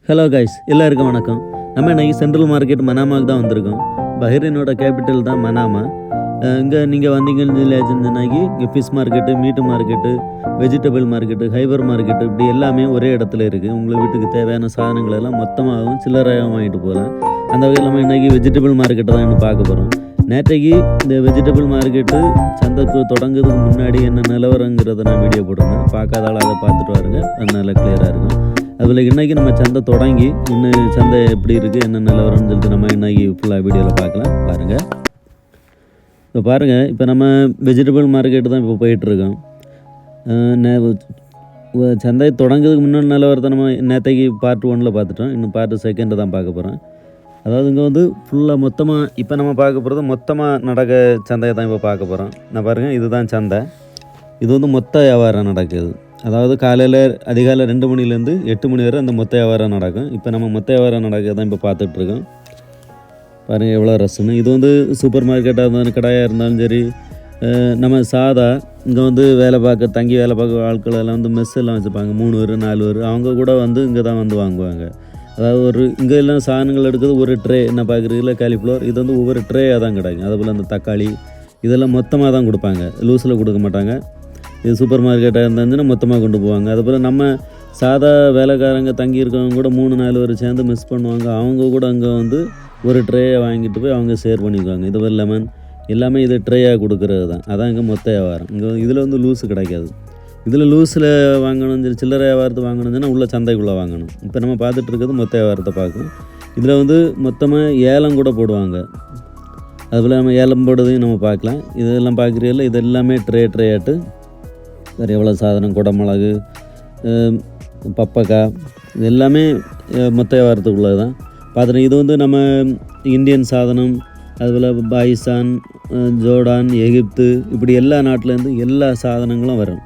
Hello guys, எல்லாருக்கும் வணக்கம். நம்ம இன்றைக்கி சென்ட்ரல் மார்க்கெட் மனாமாவுக்கு தான் வந்திருக்கோம். பஹ்ரைனோட கேபிட்டல் தான் மனாமா. இங்கே நீங்கள் வந்தீங்கன்னு இங்கே fish market, meat market, vegetable market, hyper market இப்படி எல்லாமே ஒரே இடத்துல இருக்குது. உங்களுக்கு வீட்டுக்கு தேவையான சாதனங்கள் எல்லாம் மொத்தமாகவும் சில்லறையாகவும் வாங்கிட்டு போகலாம். அந்த வகையில் நம்ம இன்றைக்கி வெஜிடபிள் மார்க்கெட்டை தான் இன்னும் பார்க்க போகிறோம். நேற்றைக்கு இந்த வெஜிடபிள் மார்க்கெட்டு சந்தைக்கு தொடங்குறதுக்கு முன்னாடி என்ன நிலவரங்கிறத நான் வீடியோ போட்டிருந்தேன். பார்க்காதால அதை பார்த்துட்டு வாருங்க, அது நல்லா கிளியராக இருக்கும். அதில் இன்றைக்கி நம்ம சந்தை தொடங்கி இன்னும் சந்தை எப்படி இருக்குது, என்ன நிலவரம்னு சொல்லிட்டு நம்ம இன்றைக்கி ஃபுல்லாக வீடியோவில் பார்க்கலாம். பாருங்கள், இப்போ பாருங்கள், இப்போ நம்ம வெஜிடபிள் மார்க்கெட்டு தான் இப்போ போயிட்டுருக்கோம். சந்தை தொடங்குறதுக்கு முன்னாடி நிலவரத்தை நம்ம நேற்றைக்கு பார்ட் 1 பார்த்துட்டோம். இன்னும் பார்ட் 2 தான் பார்க்க போகிறோம். அதாவது இங்கே ஃபுல்லாக மொத்தமாக இப்போ நம்ம பார்க்க போகிறது மொத்தமாக நடக்க சந்தையை தான் இப்போ பார்க்க போகிறோம். நான் பாருங்கள், இதுதான் சந்தை. இது மொத்த வியாபாரம் நடக்குது. அதாவது காலையில் அதிகாலை 2 மணிலேருந்து 8 மணி வரை அந்த மொத்த வியாபாரம் நடக்கும். இப்போ நம்ம மொத்த வியாபாரம் நடக்க தான் இப்போ பார்த்துட்ருக்கோம். பாருங்கள் எவ்வளோ ரஸ்ஸுன்னு. இது சூப்பர் மார்க்கெட்டாக இருந்தாலும் கடையாக இருந்தாலும் சரி, நம்ம சாதா இங்கே வேலை தங்கி வேலை பார்க்க ஆட்கள் எல்லாம் மெஸ் எல்லாம் வச்சுருப்பாங்க. 3 பேர் 4 பேர் அவங்க கூட இங்கே தான் வாங்குவாங்க. அதாவது இங்கே எல்லாம் சாதனங்கள் எடுக்கிறது ஒரு ட்ரே என்ன பார்க்குறீங்களா, காலிஃப்ளவர் இது ஒவ்வொரு ட்ரேயாக தான் கிடைக்கும். அதே போல் அந்த தக்காளி இதெல்லாம் மொத்தமாக தான் கொடுப்பாங்க, லூஸில் கொடுக்க மாட்டாங்க. இது சூப்பர் மார்க்கெட்டாக இருந்துச்சுன்னா மொத்தமாக கொண்டு போவாங்க. அதுபோல் நம்ம சாதா வேலைக்காரங்க தங்கியிருக்கவங்க கூட 3-4 பேர் சேர்ந்து மிஸ் பண்ணுவாங்க. அவங்க கூட அங்கே ஒரு ட்ரேயை வாங்கிட்டு போய் அவங்க ஷேர் பண்ணிக்குவாங்க. இது போல் லெமன் எல்லாமே இது ட்ரேயாக கொடுக்குறது தான். அதான் இங்கே மொத்த வியாபாரம். இதில் லூஸு கிடைக்காது. இதில் லூஸில் வாங்கணும் சரி, சில்லறை வியாபாரத்தை வாங்கணும்னா உள்ள சந்தைக்குள்ளே வாங்கணும். இப்போ நம்ம பார்த்துட்டு இருக்கிறது மொத்த வியாபாரத்தை பார்க்கணும். இதில் மொத்தமாக ஏலம் கூட போடுவாங்க. அதுபோல் நம்ம ஏலம் போடுறதையும் நம்ம பார்க்கலாம். இதெல்லாம் பார்க்குறதில்ல, இது எல்லாமே ட்ரேயாட்டு வேறு எவ்வளோ சாதனம், குடமிளகு, பப்பக்காய் இது எல்லாமே மொத்த வியாபாரத்துக்குள்ளது தான் பார்த்துட்டோம். இது நம்ம இந்தியன் சாதனம், அதுபோல் பாகிஸ்தான், ஜோர்டான், எகிப்து இப்படி எல்லா நாட்டிலேருந்து எல்லா சாதனங்களும் வரும்.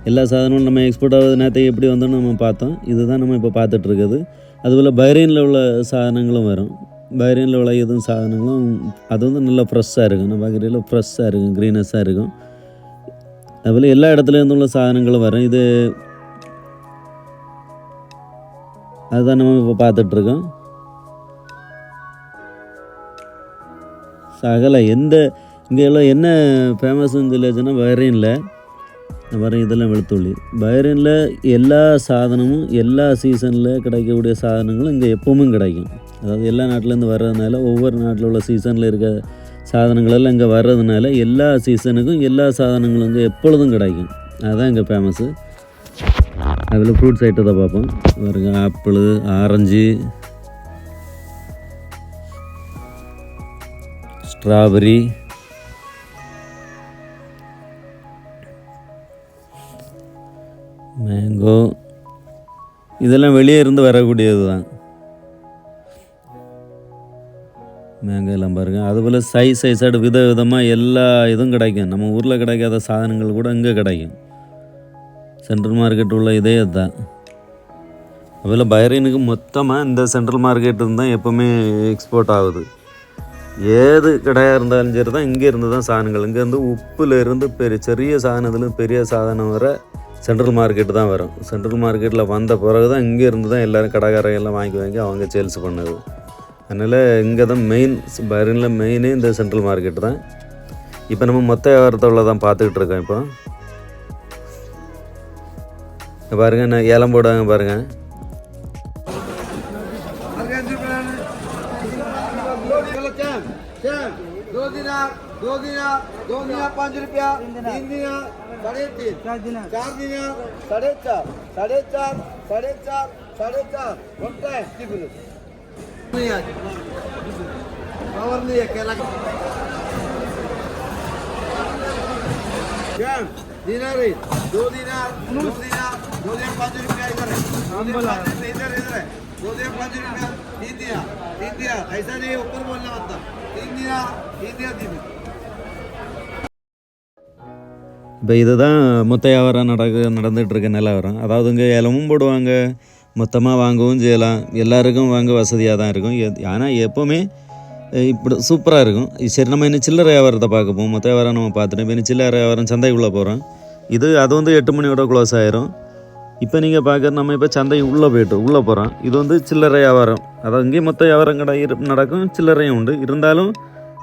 எல்லா சாதனங்களும் நம்ம எக்ஸ்போர்ட் ஆகுது. நேற்று எப்படி வந்தோன்னு நம்ம பார்த்தோம். இதுதான் நம்ம இப்போ பார்த்துட்ருக்குது. அதுபோல் பஹ்ரைனில் உள்ள சாதனங்களும் வரும். பஹ்ரைனில் உள்ள எதுவும் சாதனங்களும் அது நல்லா ஃப்ரெஷ்ஷாக இருக்கும். நம்ம பார்க்குறதுல ஃப்ரெஷ்ஷாக இருக்கும், க்ரீனஸாக இருக்கும். அதுபோல் எல்லா இடத்துலேருந்து உள்ள சாதனங்களும் வரும். அதுதான் நம்ம இப்போ பார்த்துட்ருக்கோம். சகல இங்கே எல்லாம் என்ன ஃபேமஸ்ன்னு சொல்லியாச்சுன்னா பஹ்ரைனில் இதெல்லாம் வெளுத்துள்ளி. பஹ்ரைனில் எல்லா சாதனமும் எல்லா சீசனில் கிடைக்கக்கூடிய சாதனங்களும் இங்கே எப்பவும் கிடைக்கும். அதாவது எல்லா நாட்டிலேருந்து வர்றதுனால ஒவ்வொரு நாட்டில் உள்ள சீசனில் இருக்க சாதனங்களெல்லாம் இங்கே வர்றதுனால எல்லா சீசனுக்கும் எல்லா சாதனங்களும் இங்கே எப்பொழுதும் கிடைக்கும். அதுதான் இங்கே ஃபேமஸ்ஸு. அதில் ஃப்ரூட்ஸ் ஐட்டத்தை பார்ப்போம். பாருங்க, ஆப்பிள், ஆரஞ்சு, ஸ்ட்ராபெரி, மேங்கோ இதெல்லாம் வெளியே இருந்து வரக்கூடியது தான். மேங்கோ எல்லாம் பாருங்கள். அதுபோல் சைஸாடு விதமாக எல்லா இதுவும் கிடைக்கும். நம்ம ஊரில் கிடைக்காத சாதனங்கள் கூட இங்கே கிடைக்கும். சென்ட்ரல் மார்க்கெட் உள்ள இதே தான். அதுபோல் பஹ்ரைனுக்கு மொத்தமாக இந்த சென்ட்ரல் மார்க்கெட்டு தான் எப்போவுமே எக்ஸ்போர்ட் ஆகுது. ஏது கடையாக இருந்தாலும் சரி தான் இங்கே இருந்து தான் சாதனங்கள். இங்கேருந்து உப்புலேருந்து சிறிய சாதனத்துலேருந்து பெரிய சாதனம் வர சென்ட்ரல் மார்க்கெட்டு தான் வரும். சென்ட்ரல் மார்க்கெட்டில் வந்த பிறகு தான் இங்கே இருந்து தான் எல்லோரும் கடைக்காரங்கெல்லாம் வாங்கி அவங்க சேல்ஸ் பண்ணுது. அதனால் இங்கே தான் மெயின், பஹ்ரைனில் மெயினே இந்த சென்ட்ரல் மார்க்கெட்டு தான். இப்போ நம்ம மொத்த வியாபாரத்தோட தான் பார்த்துக்கிட்டு இருக்கோம். இப்போ பாருங்கள், நான் ஏலம் போடுவாங்க பாருங்கள். दो दिना 5 रुपया, 3 दिना 3.5, 4 दिना 4.5, 4.5 वन टाइम पावर नहीं है केला क्या दिनार 2 दिनार 5 रुपया इधर है, इधर है 2 दिना 5 रुपया, 3 दिना ऐसा नहीं ऊपर बोलना होता, 3 दिना இப்போ இதுதான் மொத்த வியாபாரம் நடந்துகிட்ருக்க நிலவரம். அதாவது இங்கே ஏலமும் போடுவாங்க, மொத்தமாக வாங்கவும் செய்யலாம். எல்லாருக்கும் வாங்க வசதியாக தான் இருக்கும். ஆனால் எப்போவுமே இப்படி சூப்பராக இருக்கும். சரி, நம்ம இன்னும் சில்லறை வியாபாரத்தை பார்க்க போவோம். மொத்த வியாபாரம் நம்ம பார்த்துட்டோம். இப்போ இன்னும் சில்லறை வியாபாரம் சந்தைக்குள்ளே போகிறோம். அது 8 மணியோட க்ளோஸ் ஆயிரும். இப்போ நீங்கள் பார்க்குற நம்ம இப்போ சந்தை உள்ளே உள்ளே போகிறோம். இது வந்து சில்லறை வியாபாரம், அதாவது இங்கேயும் மொத்த வியாபாரம் கடை நடக்கும், சில்லறையும் உண்டு. இருந்தாலும்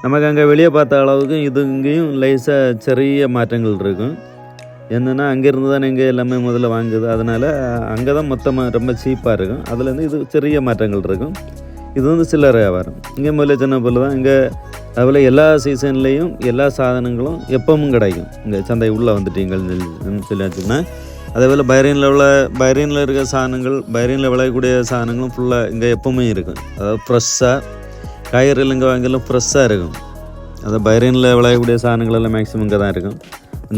நமக்கு அங்கே வெளியே பார்த்த அளவுக்கு இது இங்கேயும் லேசாக சிறிய மாற்றங்கள் இருக்கும். என்னென்னா அங்கேருந்து தான் இங்கே எல்லாமே முதல்ல வாங்குது, அதனால் அங்கே தான் மொத்தமாக ரொம்ப சீப்பாக இருக்கும். அதுலேருந்து இது சிறிய மாற்றங்கள் இருக்கும். இது வந்து சில்லறை வியாபாரம். இங்கே முதல்ல சின்ன பொருள் தான். இங்கே அதுபோல் எல்லா சீசன்லேயும் எல்லா சாதனங்களும் எப்பவும் கிடைக்கும். இங்கே சந்தை உள்ளே வந்துட்டீங்கன்னு சொல்லி வச்சுக்கோன்னா, அதேபோல் பைரீனில் இருக்கிற சாதனங்கள், பைரீனில் விளையக்கூடிய சாதனங்களும் ஃபுல்லாக இங்கே எப்போவுமே இருக்கும். அதாவது ஃப்ரெஷ்ஷாக காய்கறிகள் இங்கே வாங்கலாம் ஃப்ரெஷ்ஷாக இருக்கும். அதாவது பைரீனில் விளையக்கூடிய சாதனங்கள் எல்லாம் மேக்ஸிமம் இங்கே தான் இருக்கும்.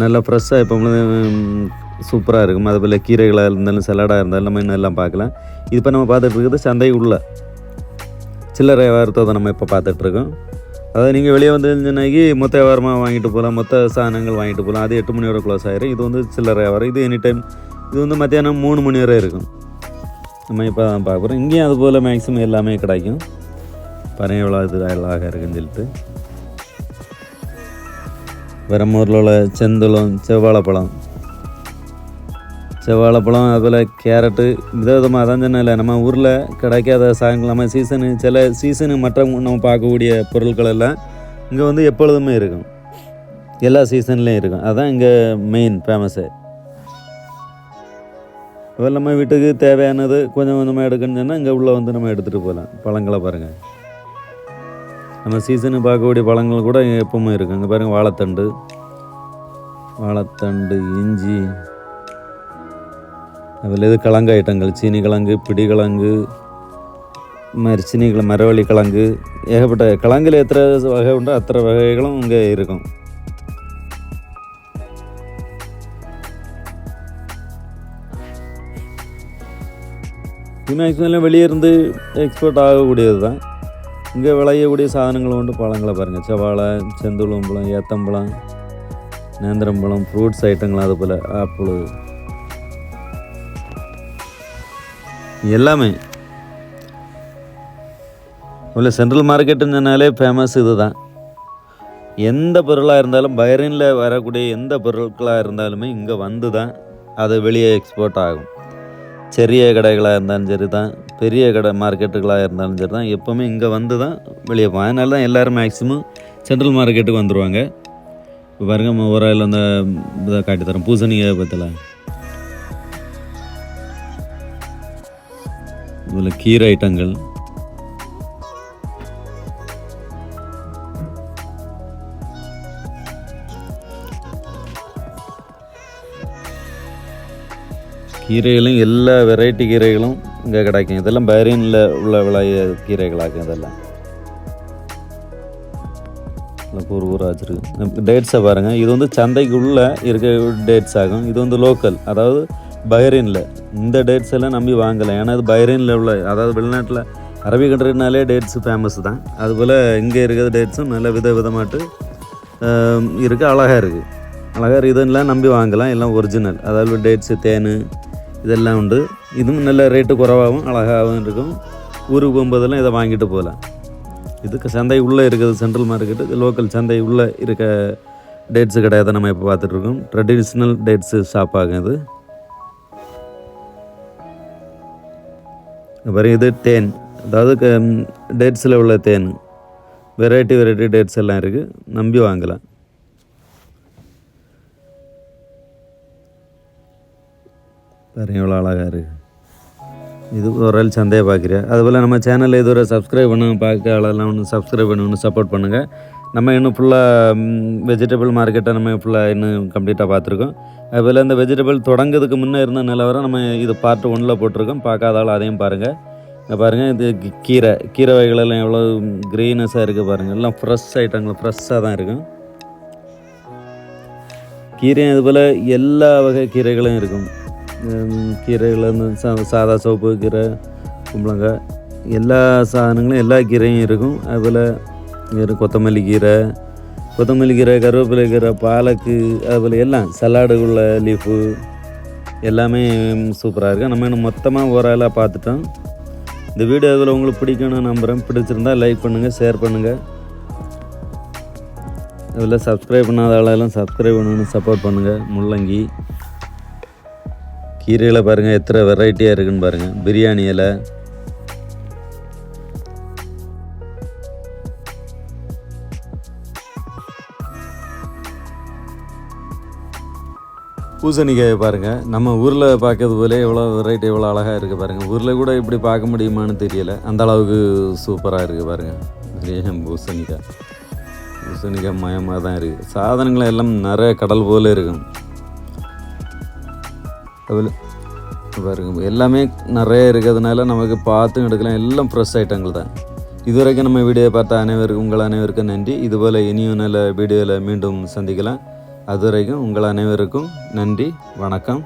நல்லா ஃப்ரெஷ்ஷாக எப்போவும் சூப்பராக இருக்கும். அதுபோல் கீரைகளாக இருந்தாலும் சலாடாக இருந்தாலும் நம்ம இன்னும் எல்லாம் பார்க்கலாம். இது இப்போ நம்ம பார்த்துட்டு இருக்கிறது சந்தை உள்ள சில்லறை வியாபாரத்தை தான் நம்ம இப்போ பார்த்துட்ருக்கோம். அதாவது நீங்கள் வெளியே வந்து சொன்னாக்கி மொத்த வியாபாரமாக வாங்கிட்டு போகலாம், மொத்த சாதனங்கள் வாங்கிட்டு போகலாம். அது 8 மணி வரை க்ளோஸ் ஆகிடும். இது வந்து சில்லறை வியாபாரம். இது எனி டைம், இது வந்து மத்தியானம் 3 மணி வரை இருக்கும். நம்ம இப்போ தான் பார்க்குறோம். இங்கேயும் அதுபோல் மேக்ஸிமம் எல்லாமே கிடைக்கும். பாருங்கள் எவ்வளோ இது அழகாக இருக்குன்னு சொல்லிட்டு. வரமூரில் உள்ள செந்தூளம், செவ்வாழைப்பழம் அதுபோல் கேரட்டு விதவிதமாக தான் சொன்னல. நம்ம ஊரில் கிடைக்காத சாதனங்கள், நம்ம சில சீசனு மற்ற நம்ம பார்க்கக்கூடிய பொருட்கள் எல்லாம் இங்கே வந்து எப்பொழுதுமே இருக்கும், எல்லா சீசன்லேயும் இருக்கும். அதுதான் இங்கே மெயின் ஃபேமஸு. அதுபோல் நம்ம வீட்டுக்கு தேவையானது கொஞ்சம் கொஞ்சமாக எடுக்கணும்னு சொன்னால் இங்கே உள்ளே வந்து நம்ம எடுத்துகிட்டு போகலாம். பழங்களை பாருங்கள், நம்ம சீசனு பார்க்கக்கூடிய பழங்கள் கூட எப்பவுமே இருக்குது. இங்கே பாருங்கள் வாழைத்தண்டு, இஞ்சி, அதில் இது கிழங்கு ஐட்டங்கள், சீனி கிழங்கு, பிடி கிழங்கு, மரவள்ளி கிழங்கு, ஏகப்பட்ட கிழங்குல எத்தனை வகை உண்டோ அத்தனை வகைகளும் இங்கே இருக்கும். மேக்ஸிமம் வெளியே இருந்து எக்ஸ்போர்ட் ஆகக்கூடியது தான். இங்கே விளையக்கூடிய சாதனங்கள் உண்டு. பழங்களை பாருங்கள், செவ்வாழை, செந்தூளம்பழம், ஏத்தம்பழம், நேந்திரம்பழம், ஃப்ரூட்ஸ் ஐட்டங்கள், அதுபோல் ஆப்பிள், எல்லாமே. இவ்வளோ சென்ட்ரல் மார்க்கெட்டுன்னு சொன்னாலே ஃபேமஸ் இது தான். எந்த பொருளாக இருந்தாலும் பைரீனில் வரக்கூடிய எந்த பொருட்களாக இருந்தாலுமே இங்கே வந்து தான் அது வெளியே எக்ஸ்போர்ட் ஆகும். சிறிய கடைகளாக இருந்தாலும் சரி தான், பெரிய கடை மார்க்கெட்டுகளாக இருந்தாலும் சரி தான், எப்போவுமே இங்கே வந்து தான் வெளியே போகும். அதனால தான் எல்லோரும் மேக்ஸிமம் சென்ட்ரல் மார்க்கெட்டுக்கு வந்துடுவாங்க. இப்போ பாருங்கள், ஒரு ஆயில் அந்த இதை காட்டித்தரேன், பூசணியை பற்றில இதில் கீரை ஐட்டங்கள், கீரைகளும் எல்லா வெரைட்டி கீரைகளும் இங்கே கிடைக்கும். இதெல்லாம் பைரீனில் உள்ள விளைய கீரைகளாகும். இதெல்லாம் ஊராக வச்சுருக்கு. டேட்ஸை பாருங்கள், இது வந்து சந்தைக்கு உள்ளே இருக்க டேட்ஸ் ஆகும். இது வந்து லோக்கல், அதாவது பைரீனில். இந்த டேட்ஸ் எல்லாம் நம்பி வாங்கலை, ஏன்னா அது பைரீனில் உள்ள, அதாவது வெளிநாட்டில் அரபி கண்ட்ரினாலே டேட்ஸ் ஃபேமஸ் தான். அதுபோல் இங்கே இருக்கிற டேட்ஸும் நல்ல விதமாட்டு இருக்குது, அழகாக இருக்குது. இதெல்லாம் நம்பி வாங்கலாம், எல்லாம் ஒரிஜினல். அதாவது டேட்ஸு, தேன் இதெல்லாம் உண்டு. இதுவும் நல்ல ரேட்டு குறைவாகவும் அழகாகவும் இருக்கும். ஊருக்கு போகும்போதெல்லாம் இதை வாங்கிட்டு போகலாம். இதுக்கு சந்தை உள்ளே இருக்குது, சென்ட்ரல் மார்க்கெட்டு. இது லோக்கல் சந்தை உள்ளே இருக்க டேட்ஸு கிடையாது. நம்ம இப்போ பார்த்துட்ருக்கோம். ட்ரெடிஷ்னல் டேட்ஸு ஷாப் ஆகும் இது. அப்புறம் இது தேன், அதாவது டேட்ஸில் உள்ள தேன், வெரைட்டி டேட்ஸ் எல்லாம் இருக்குது, நம்பி வாங்கலாம். பாருங்க எவ்வளோ அழகாக இருக்குது. இது ஒரு ஆள் சந்தையை பார்க்குறேன். அதுபோல் நம்ம சேனலில் இதுவரை சப்ஸ்கிரைப் பண்ணுங்கள், பார்க்க ஆளெல்லாம் ஒன்று சப்ஸ்கிரைப் பண்ணி சப்போர்ட் பண்ணுங்கள். நம்ம இன்னும் ஃபுல்லாக வெஜிடபிள் மார்க்கெட்டை நம்ம ஃபுல்லாக இன்னும் கம்ப்ளீட்டாக பார்த்துருக்கோம். அதுபோல் இந்த வெஜிடபிள் தொடங்கிறதுக்கு முன்னே இருந்த நிலவரம் நம்ம இது பார்ட் 1 போட்டிருக்கோம். பார்க்காதாலும் அதையும் பாருங்கள். இங்கே பாருங்கள், இது கீரை வகைகளெல்லாம் எவ்வளோ க்ரீனஸாக இருக்குது பாருங்கள். எல்லாம் ஃப்ரெஷ் ஐட்டங்கள், ஃப்ரெஷ்ஷாக தான் இருக்கும். கீரையும் இதுபோல் எல்லா வகை கீரைகளும் இருக்கும். கீரைகள் வந்து சாதா சோப்பு கீரை, கும்பளங்காய், எல்லா சாதனங்களும் எல்லா கீரையும் இருக்கும். அதுபோல் கொத்தமல்லி கீரை, கருவேப்பிலை கீரை, பாலக்கு, அதுபோல் எல்லாம் சலாடுக்குள்ள லீஃபு எல்லாமே சூப்பராக இருக்குது. நம்ம இன்னும் மொத்தமாக ஓரளவு பார்த்துட்டோம். இந்த வீடியோ அதில் உங்களுக்கு பிடிக்கணும்னு நம்புகிறேன். பிடிச்சிருந்தால் லைக் பண்ணுங்கள், ஷேர் பண்ணுங்கள். அதில் சப்ஸ்கிரைப் பண்ணாத ஆளெல்லாம் சப்ஸ்கிரைப் பண்ணணுன்னு சப்போர்ட் பண்ணுங்கள். முள்ளங்கி, கீரையில் பாருங்கள் எத்தனை வெரைட்டியாக இருக்குன்னு பாருங்கள். பிரியாணி இலை, பூசணிக்காயை பாருங்கள். நம்ம ஊரில் பார்க்கறது போல எவ்வளோ வெரைட்டி எவ்வளோ அழகாக இருக்குது பாருங்கள். ஊரில் கூட இப்படி பார்க்க முடியுமான்னு தெரியலை, அந்த அளவுக்கு சூப்பராக இருக்குது பாருங்கள். பூசணிக்காய் மயமாக தான் இருக்குது. சாதனங்கள் எல்லாம் நிறைய கடல் போல் இருக்கும். அதில் பாருங்க எல்லாமே நிறைய இருக்கிறதுனால நமக்கு பார்த்து எடுக்கலாம். எல்லாம் ஃப்ரெஷ் ஐட்டங்கள் தான். இதுவரைக்கும் நம்ம வீடியோ பார்த்த அனைவருக்கும் உங்கள் அனைவருக்கும் நன்றி. இதுபோல் இனியும் நல்ல வீடியோவில் மீண்டும் சந்திக்கலாம். அதுவரைக்கும் உங்கள் அனைவருக்கும் நன்றி, வணக்கம்.